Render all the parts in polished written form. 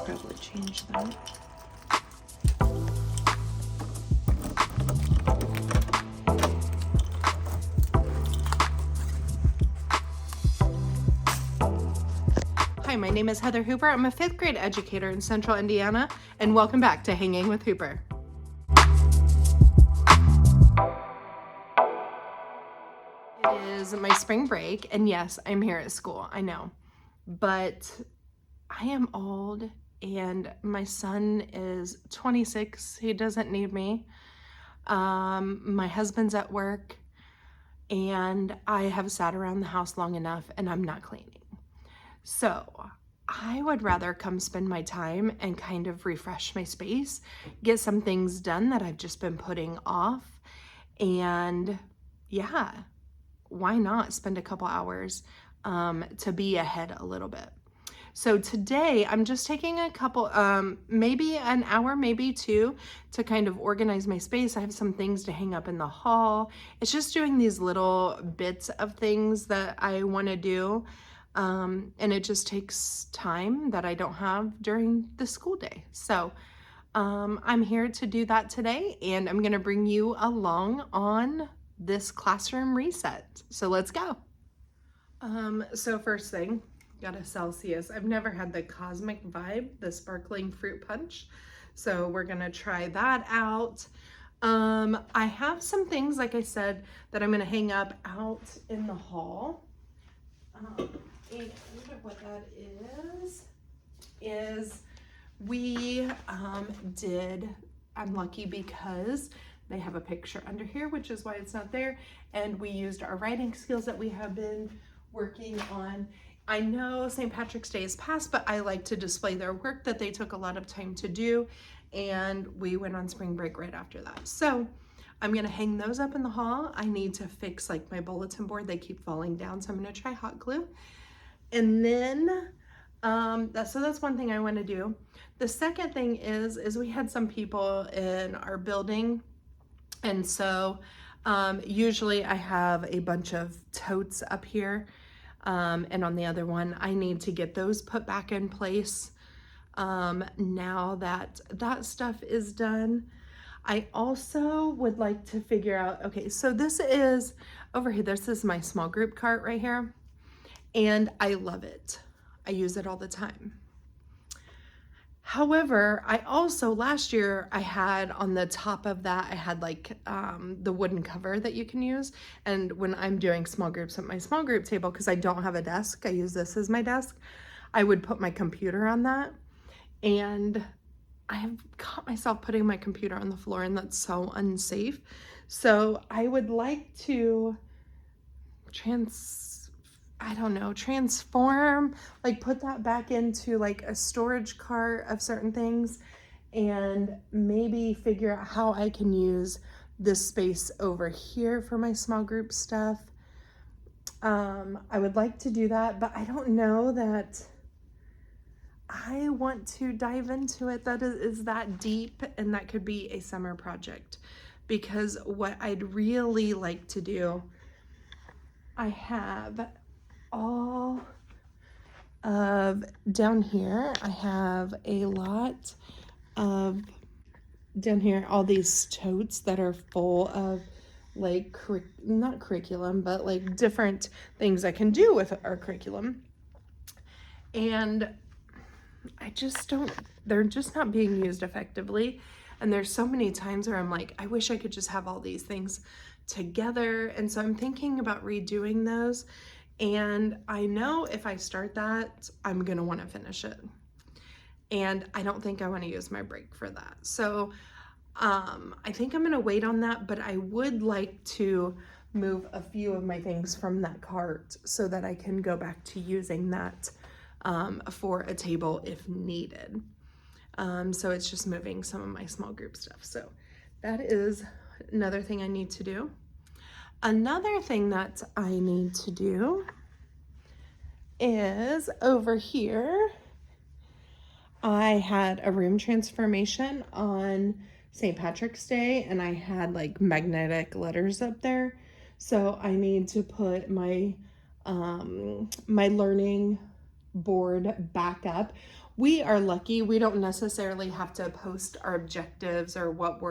probably change that. Hi, my name is Heather Hooper. I'm a 5th grade educator in Central Indiana, and welcome back to Hanging with Hooper. It is my spring break, and yes, I'm here at school, I know, but I am old, and my son is 26. He doesn't need me. My husband's at work, and I have sat around the house long enough, and I'm not cleaning. So I would rather come spend my time and kind of refresh my space, get some things done that I've just been putting off, and yeah, why not spend a couple hours to be ahead a little bit. So today I'm just taking a couple, maybe an hour, maybe two, to kind of organize my space. I have some things to hang up in the hall. It's just doing these little bits of things that I want to do. And it just takes time that I don't have during the school day. So I'm here to do that today, and I'm going to bring you along on this classroom reset. So let's go. So first thing, got a Celsius. I've never had the Cosmic Vibe, the sparkling fruit punch. So we're gonna try that out. I have some things, like I said, that I'm gonna hang up out in the hall. And what that is we I'm lucky because they have a picture under here, which is why it's not there. And we used our writing skills that we have been working on. I know St. Patrick's Day is past, but I like to display their work that they took a lot of time to do. And we went on spring break right after that. So I'm gonna hang those up in the hall. I need to fix like my bulletin board. They keep falling down. So I'm gonna try hot glue. And then, that's one thing I wanna do. The second thing is we had some people in our building. And so usually I have a bunch of totes up here. And on the other one, I need to get those put back in place now that that stuff is done. I also would like to figure out, okay, so this is over here. This is my small group cart right here. And I love it. I use it all the time. However, I also, last year, I had on the top of that, I had like the wooden cover that you can use. And when I'm doing small groups at my small group table, because I don't have a desk, I use this as my desk, I would put my computer on that. And I have caught myself putting my computer on the floor, and that's so unsafe. So I would like to transform, like put that back into like a storage cart of certain things, and maybe figure out how I can use this space over here for my small group stuff. I would like to do that, but I don't know that I want to dive into it. That is that deep, and that could be a summer project, because what I'd really like to do, I have all of down here, I have a lot of down here, all these totes that are full of like not curriculum, but like different things I can do with our curriculum. And I just don't, they're just not being used effectively. And there's so many times where I'm like, I wish I could just have all these things together. And so I'm thinking about redoing those. And I know if I start that, I'm gonna wanna finish it. And I don't think I wanna use my break for that. So I think I'm gonna wait on that, but I would like to move a few of my things from that cart so that I can go back to using that for a table if needed. So it's just moving some of my small group stuff. So that is another thing I need to do. Another thing that I need to do is over here, I had a room transformation on St. Patrick's Day, and I had like magnetic letters up there. So I need to put my my learning board back up. We are lucky. We don't necessarily have to post our objectives or what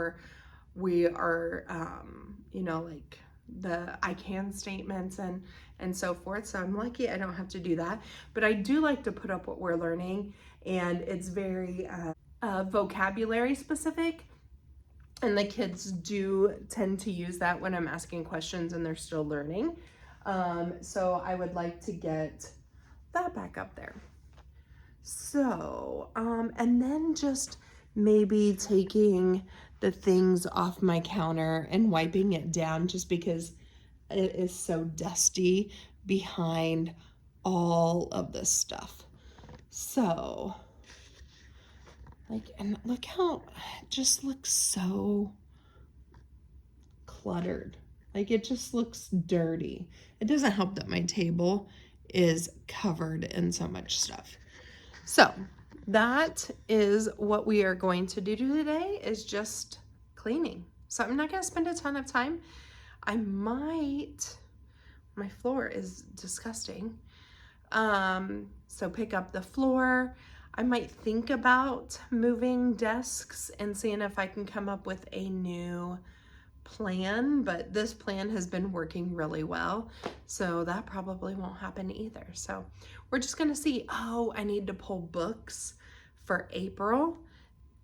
we are, you know, like the I can statements and so forth. So I'm lucky I don't have to do that, but I do like to put up what we're learning, and it's very vocabulary specific. And the kids do tend to use that when I'm asking questions and they're still learning. So I would like to get that back up there. So, and then just maybe taking the things off my counter and wiping it down just because it is so dusty behind all of this stuff. So, like, and look how it just looks so cluttered. Like, it just looks dirty. It doesn't help that my table is covered in so much stuff. So that is what we are going to do today, is just cleaning. So I'm not going to spend a ton of time. My floor is disgusting. So pick up the floor. I might think about moving desks and seeing if I can come up with a new plan, but this plan has been working really well, so that probably won't happen either. So we're just gonna see. Oh, I need to pull books for April,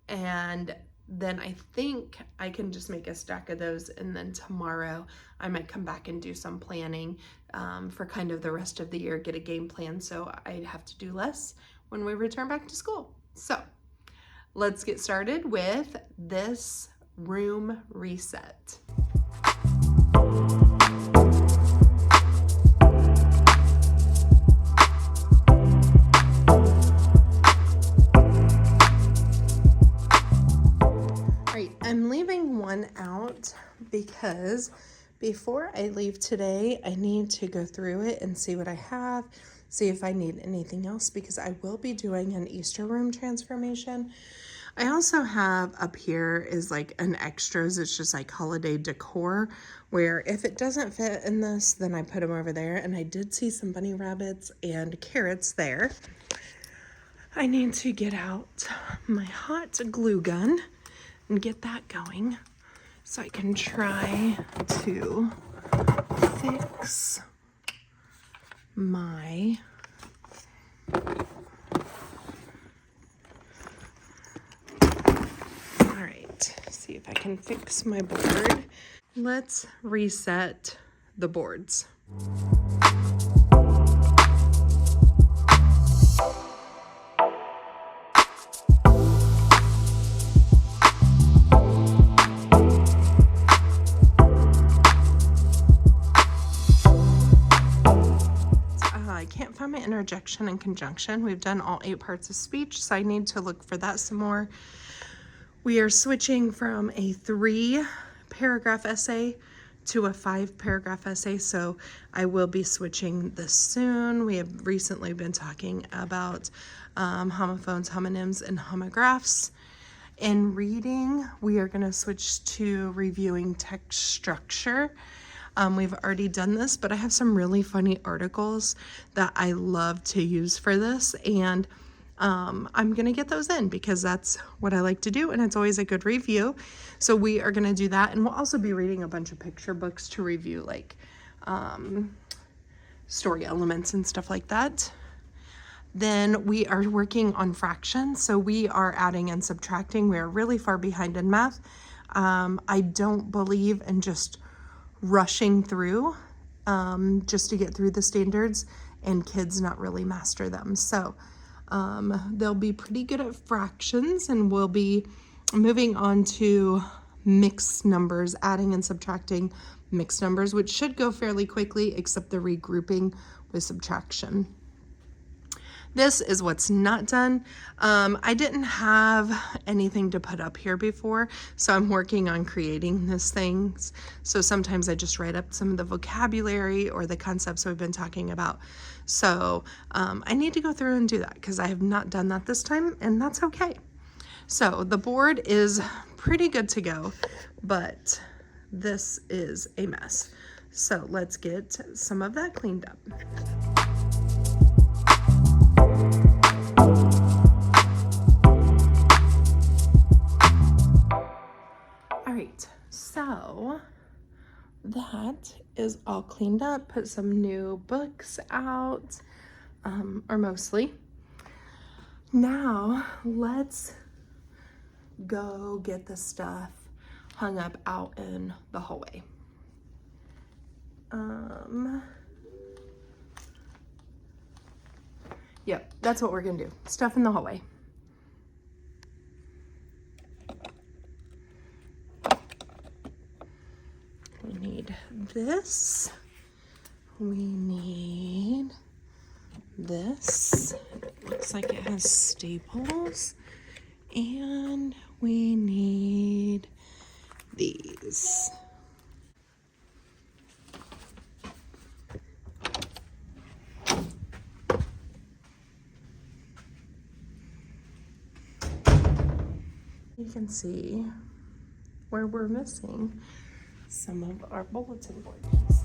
and then I think I can just make a stack of those, and then tomorrow I might come back and do some planning for kind of the rest of the year, get a game plan so I'd have to do less when we return back to school. So let's get started with this room reset. Alright, I'm leaving one out because before I leave today, I need to go through it and see what I have, see if I need anything else, because I will be doing an Easter room transformation. I also have up here is like an extras. It's just like holiday decor, where if it doesn't fit in this, then I put them over there. And I did see some bunny rabbits and carrots there. I need to get out my hot glue gun and get that going so I can try to fix my see if I can fix my board. Let's reset the boards. I can't find my interjection and conjunction. We've done all 8 parts of speech, so I need to look for that some more. We are switching from a 3-paragraph essay to a 5-paragraph essay, so I will be switching this soon. We have recently been talking about homophones, homonyms, and homographs. In reading, we are going to switch to reviewing text structure. We've already done this, but I have some really funny articles that I love to use for this, and I'm gonna get those in because that's what I like to do, and it's always a good review. So we are gonna do that, and we'll also be reading a bunch of picture books to review, like story elements and stuff like that. Then we are working on fractions, so we are adding and subtracting. We are really far behind in math. I don't believe in just rushing through just to get through the standards and kids not really master them. So they'll be pretty good at fractions, and we'll be moving on to mixed numbers, adding and subtracting mixed numbers, which should go fairly quickly, except the regrouping with subtraction. This is what's not done. I didn't have anything to put up here before, so I'm working on creating these things. So sometimes I just write up some of the vocabulary or the concepts we've been talking about. So I need to go through and do that because I have not done that this time, and that's okay. So the board is pretty good to go, but this is a mess. So let's get some of that cleaned up. that is all cleaned up, put some new books out, or mostly. Now let's go get the stuff hung up out in the hallway. Yep, that's what we're gonna do. Stuff in the hallway. We need this. We need this. It looks like it has staples. And we need these. You can see where we're missing some of our bulletin board pieces.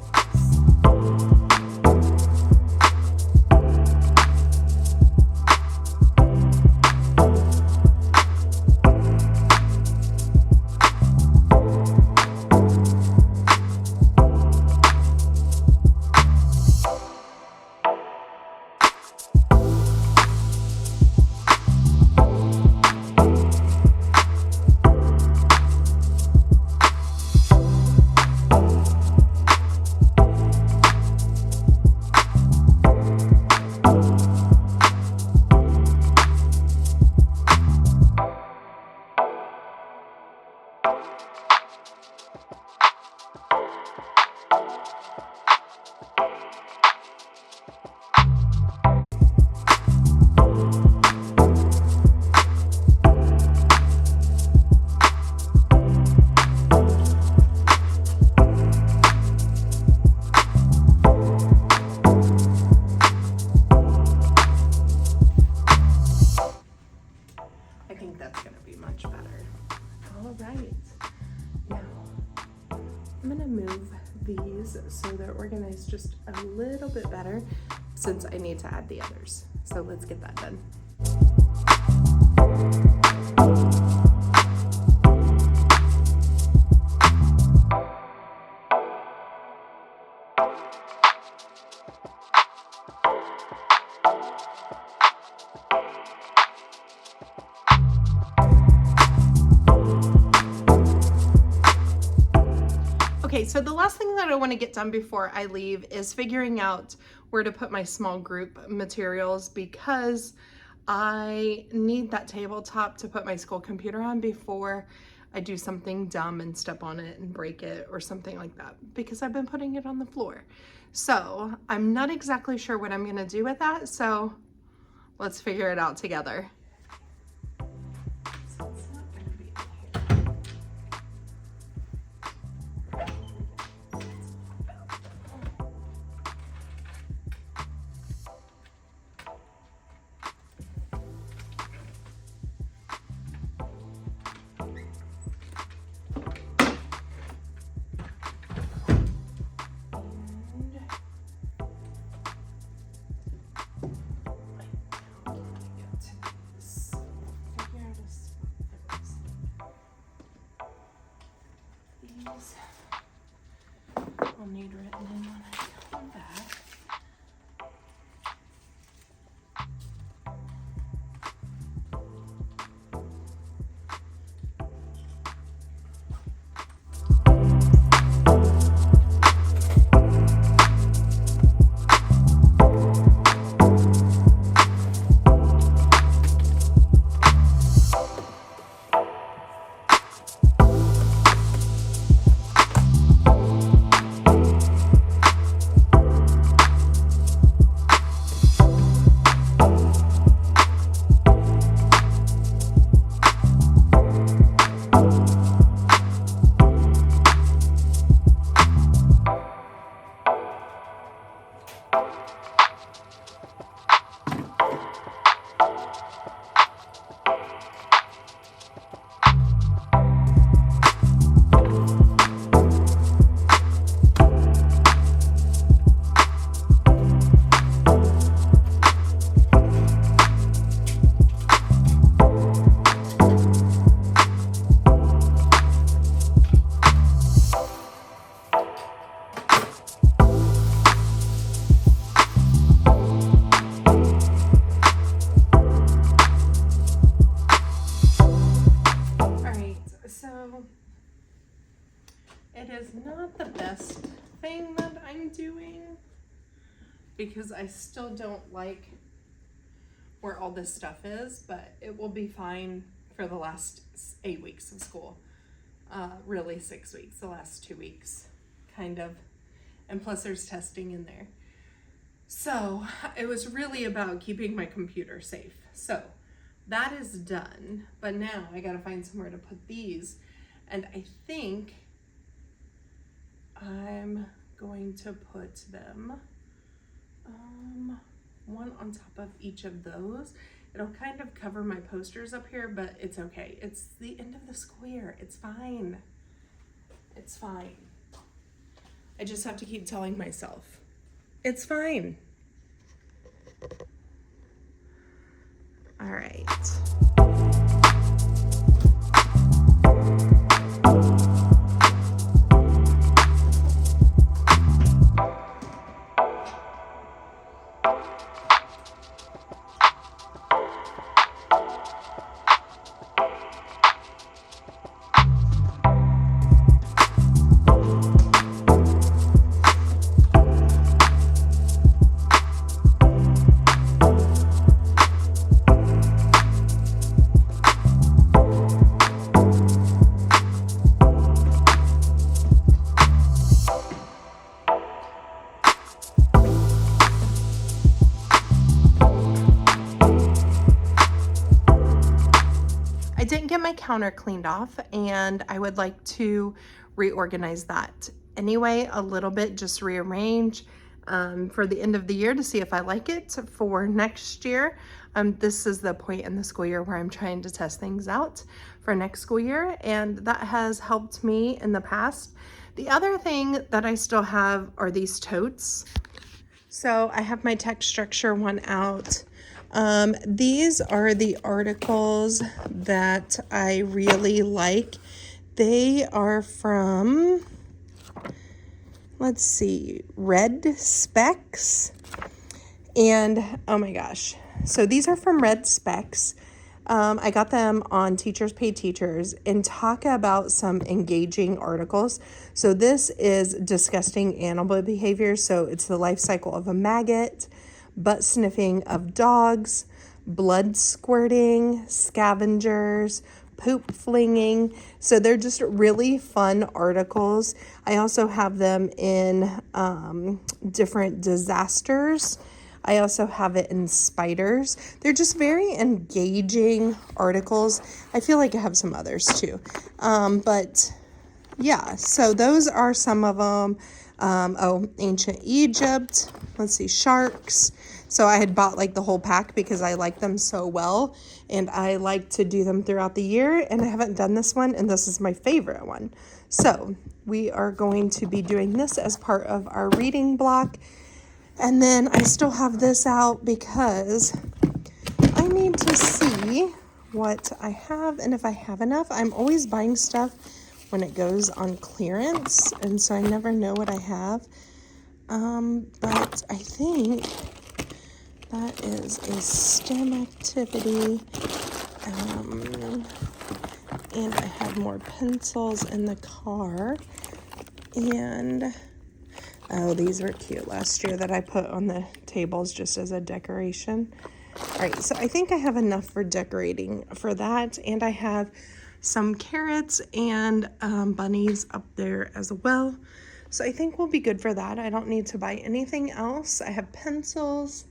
So they're organized just a little bit better since I need to add the others. So let's get that done. Okay, so the last thing that I want to get done before I leave is figuring out where to put my small group materials, because I need that tabletop to put my school computer on before I do something dumb and step on it and break it or something like that, because I've been putting it on the floor. So I'm not exactly sure what I'm gonna do with that, so let's figure it out together. I'll need written in when I come back. I still don't like where all this stuff is, but it will be fine for the last 8 weeks of school. Really 6 weeks, the last 2 weeks, kind of. And plus there's testing in there. So it was really about keeping my computer safe. So that is done, but now I gotta find somewhere to put these. And I think I'm going to put them one on top of each of those. It'll kind of cover my posters up here, but it's okay. It's the end of the school year. It's fine. It's fine. I just have to keep telling myself, it's fine. All right. I didn't get my counter cleaned off, and I would like to reorganize that anyway a little bit, just rearrange for the end of the year to see if I like it for next year. This is the point in the school year where I'm trying to test things out for next school year, and that has helped me in the past. The other thing that I still have are these totes. So I have my text structure one out. These are the articles that I really like. They are from, let's see, Red Specs. And oh my gosh. So these are from Red Specs. I got them on Teachers Pay Teachers, and talk about some engaging articles. So this is disgusting animal behavior. So it's the life cycle of a maggot, butt sniffing of dogs, blood squirting, scavengers, poop flinging. So they're just really fun articles. I also have them in different disasters. I also have it in spiders. They're just very engaging articles. I feel like I have some others too. But yeah, so those are some of them. Ancient Egypt. Let's see, sharks. So I had bought like the whole pack because I like them so well, and I like to do them throughout the year, and I haven't done this one, and this is my favorite one. So we are going to be doing this as part of our reading block. And then I still have this out because I need to see what I have and if I have enough. I'm always buying stuff when it goes on clearance, and so I never know what I have. But I think that is a STEM activity. And I have more pencils in the car. And oh, these were cute last year that I put on the tables just as a decoration. All right, so I think I have enough for decorating for that. And I have some carrots and bunnies up there as well. So I think we'll be good for that. I don't need to buy anything else. I have pencils.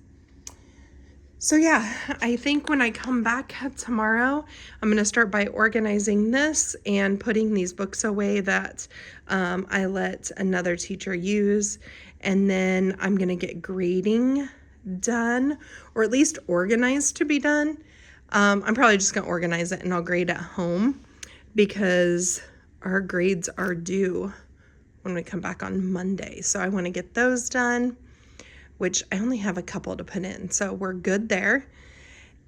So yeah, I think when I come back tomorrow, I'm going to start by organizing this and putting these books away that I let another teacher use. And then I'm going to get grading done, or at least organized to be done. I'm probably just going to organize it and I'll grade at home because our grades are due when we come back on Monday. So I want to get those done, which I only have a couple to put in. So we're good there.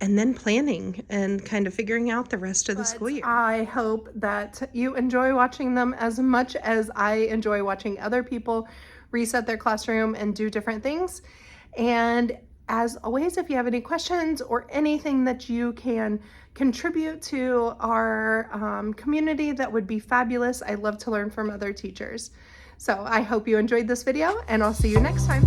And then planning and kind of figuring out the rest of the school year. I hope that you enjoy watching them as much as I enjoy watching other people reset their classroom and do different things. And as always, if you have any questions or anything that you can contribute to our community, that would be fabulous. I love to learn from other teachers. So I hope you enjoyed this video, and I'll see you next time.